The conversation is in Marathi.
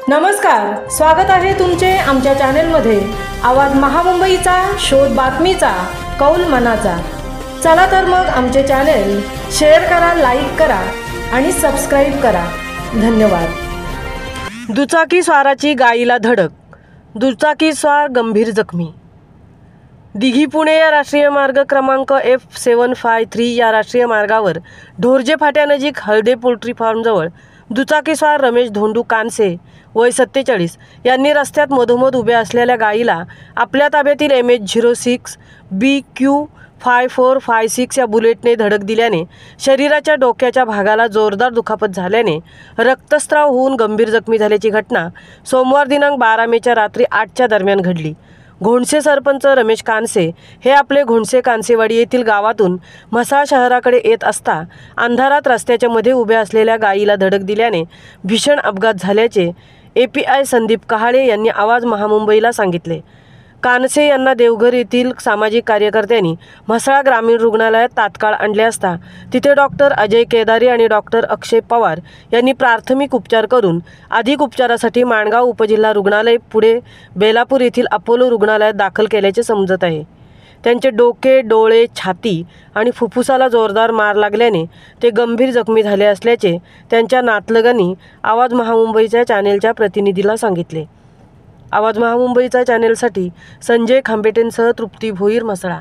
नमस्कार, स्वागत आहे तुमचे आमच्या चॅनेलमध्ये। आवाज महामुंबईचा, शोध बातमीचा, कौल मनाचा। चला तर मग आमचे चॅनेल शेअर करा, लाईक करा आणि सबस्क्राइब करा। धन्यवाद। दुचाकी स्वाराची गाईला धडक, दुचाकी स्वार गंभीर जखमी। दिघी पुणे या राष्ट्रीय मार्ग क्रमांक F753 या राष्ट्रीय मार्गावर ढोरजे फाट्यानजीक हळदे पोल्ट्री फार्मजवळ दुचाकीस्वार रमेश धोंडू कानसे वय 47 यांनी रस्त्यात मधोमध उभ्या असलेल्या गाईला आपल्या ताब्यातील MH06 BQ5456 या बुलेटने धडक दिल्याने शरीराच्या डोक्याच्या भागाला जोरदार दुखापत झाल्याने रक्तस्राव होऊन गंभीर जखमी झाल्याची घटना सोमवार दिनांक 12 मेच्या रात्री 8च्या दरम्यान घडली। घोणसे सरपंच रमेश कानसे हे आपले घोणसे कानसेवाडी येथील गावातून म्हसाळ शहराकडे येत असता अंधारात रस्त्याच्या मध्ये उभ्या असलेल्या गाईला धडक दिल्याने भीषण अपघात झाल्याचे API संदीप कहाळे यांनी आवाज महामुंबईला सांगितले। कानसे यांना देवघर येथील सामाजिक कार्यकर्त्यांनी म्हसाळ ग्रामीण रुग्णालयात तात्काळ आणले असता तिथे डॉक्टर अजय केदारी आणि डॉक्टर अक्षय पवार यांनी प्राथमिक उपचार करून अधिक उपचारासाठी माणगाव उपजिल्हा रुग्णालय पुढे बेलापूर येथील अपोलो रुग्णालयात दाखल केल्याचे समजत आहे। त्यांचे डोके, डोळे, छाती आणि फुफ्फुसाला जोरदार मार लागल्याने ते गंभीर जखमी झाले असल्याचे त्यांच्या नातलगांनी आवाज महामुंबईच्या चॅनेलच्या प्रतिनिधीला सांगितले। आवाज महामुंबईचा चॅनेलसाठी संजय खांबेटेंसह तृप्ती भोईर, म्हसळा।